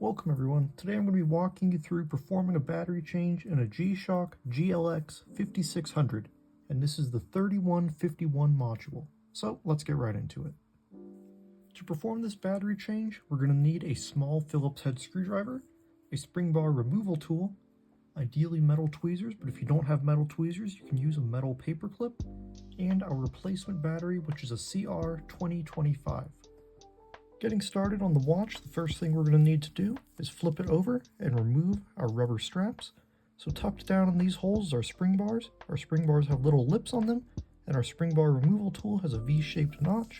Welcome everyone. Today I'm going to be walking you through performing a battery change in a G Shock GLX-5600, and this is the 3151 module. So let's get right into it. To perform this battery change, we're going to need a small Phillips head screwdriver, a spring bar removal tool, ideally metal tweezers, but if you don't have metal tweezers, you can use a metal paper clip, and our replacement battery, which is a CR2025. Getting started on the watch, the first thing we're going to need to do is flip it over and remove our rubber straps. So tucked down in these holes is our spring bars. Our spring bars have little lips on them, and our spring bar removal tool has a V-shaped notch.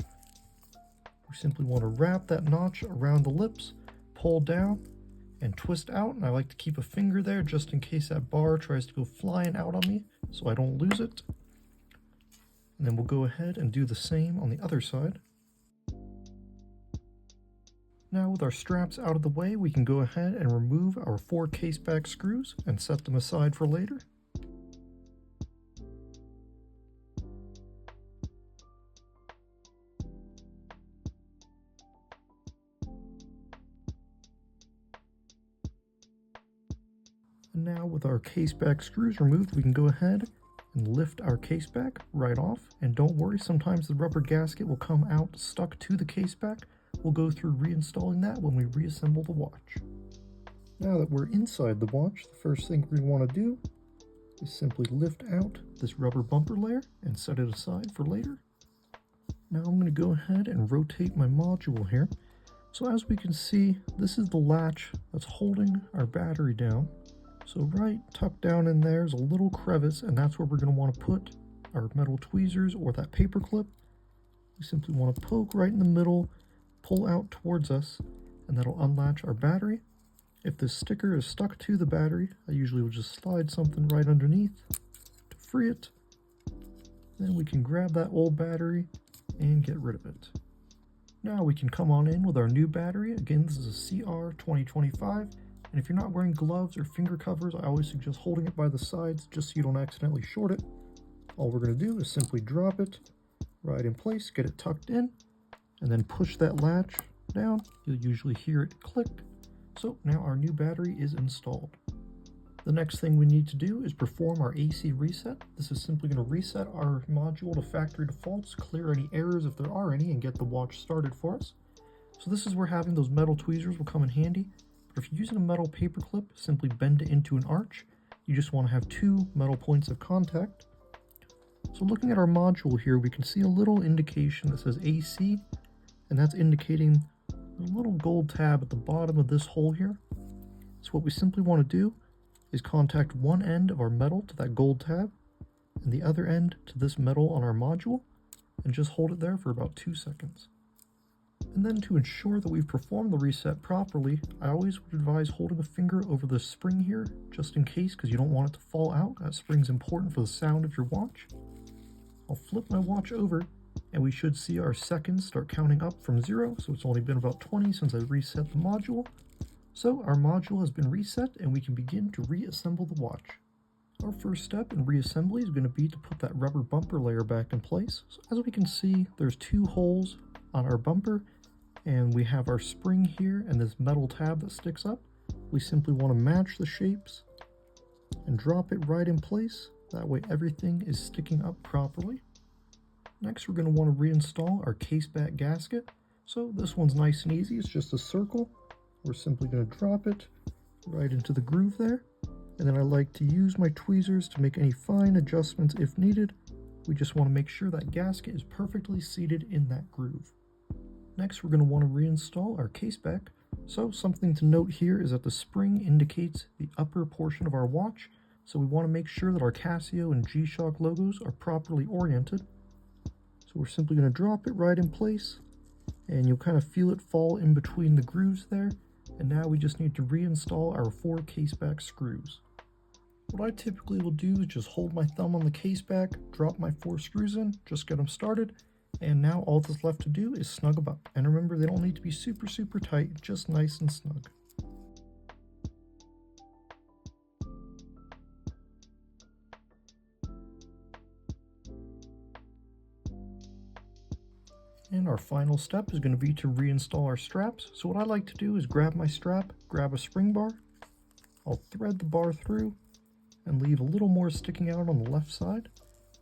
We simply want to wrap that notch around the lips, pull down, and twist out. And I like to keep a finger there just in case that bar tries to go flying out on me so I don't lose it. And then we'll go ahead and do the same on the other side. Now with our straps out of the way, we can go ahead and remove our 4 case back screws and set them aside for later. And now with our case back screws removed, we can go ahead and lift our case back right off. And don't worry, sometimes the rubber gasket will come out stuck to the case back. We'll go through reinstalling that when we reassemble the watch. Now that we're inside the watch, the first thing we want to do is simply lift out this rubber bumper layer and set it aside for later. Now I'm going to go ahead and rotate my module here. So as we can see, this is the latch that's holding our battery down. So right tucked down in there is a little crevice, and that's where we're going to want to put our metal tweezers or that paper clip. We simply want to poke right in the middle, pull out towards us, and that'll unlatch our battery. If this sticker is stuck to the battery, I usually will just slide something right underneath to free it. Then we can grab that old battery and get rid of it. Now we can come on in with our new battery. Again, this is a CR2025, and if you're not wearing gloves or finger covers, I always suggest holding it by the sides just so you don't accidentally short it. All we're going to do is simply drop it right in place, get it tucked in, and then push that latch down. You'll usually hear it click. So now our new battery is installed. The next thing we need to do is perform our AC reset. This is simply going to reset our module to factory defaults, clear any errors if there are any, and get the watch started for us. So this is where having those metal tweezers will come in handy. But if you're using a metal paper clip, simply bend it into an arch. You just want to have 2 metal points of contact. So looking at our module here, we can see a little indication that says AC, and that's indicating a little gold tab at the bottom of this hole here. So what we simply want to do is contact one end of our metal to that gold tab and the other end to this metal on our module, and just hold it there for about 2 seconds. And then to ensure that we've performed the reset properly, I always would advise holding a finger over the spring here, just in case, because you don't want it to fall out. That spring's important for the sound of your watch. I'll flip my watch over, and we should see our seconds start counting up from 0, so it's only been about 20 since I reset the module. So our module has been reset, and we can begin to reassemble the watch. Our first step in reassembly is going to be to put that rubber bumper layer back in place. So as we can see, there's 2 holes on our bumper, and we have our spring here and this metal tab that sticks up. We simply want to match the shapes and drop it right in place. That way everything is sticking up properly. Next, we're going to want to reinstall our case back gasket. So this one's nice and easy. It's just a circle. We're simply going to drop it right into the groove there. And then I like to use my tweezers to make any fine adjustments if needed. We just want to make sure that gasket is perfectly seated in that groove. Next, we're going to want to reinstall our case back. So something to note here is that the spring indicates the upper portion of our watch. So we want to make sure that our Casio and G Shock logos are properly oriented. So we're simply going to drop it right in place, and you'll kind of feel it fall in between the grooves there. And now we just need to reinstall our 4 case back screws. What I typically will do is just hold my thumb on the case back, drop my 4 screws in, just get them started, and now all that's left to do is snug them up. And remember, they don't need to be super tight, just nice and snug. And our final step is going to be to reinstall our straps. So what I like to do is grab my strap, grab a spring bar, I'll thread the bar through and leave a little more sticking out on the left side.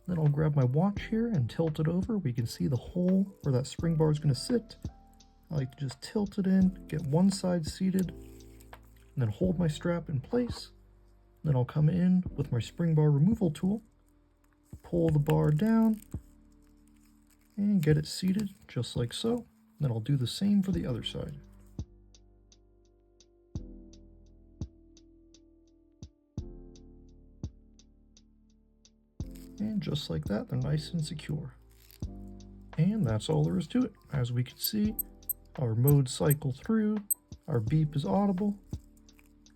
Then I'll grab my watch here and tilt it over. We can see the hole where that spring bar is going to sit. I like to just tilt it in, get one side seated, and then hold my strap in place. Then I'll come in with my spring bar removal tool, pull the bar down, and get it seated just like so. Then I'll do the same for the other side. And just like that, they're nice and secure. And that's all there is to it. As we can see, our modes cycle through, our beep is audible,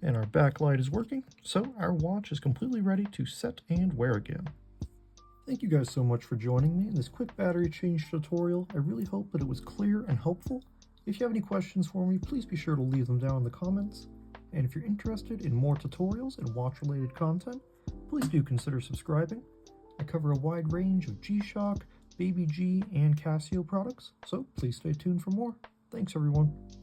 and our backlight is working. So our watch is completely ready to set and wear again. Thank you guys so much for joining me in this quick battery change tutorial. I really hope that it was clear and helpful. If you have any questions for me, please be sure to leave them down in the comments. And if you're interested in more tutorials and watch-related content, please do consider subscribing. I cover a wide range of G Shock, Baby G, and Casio products, so please stay tuned for more. Thanks everyone.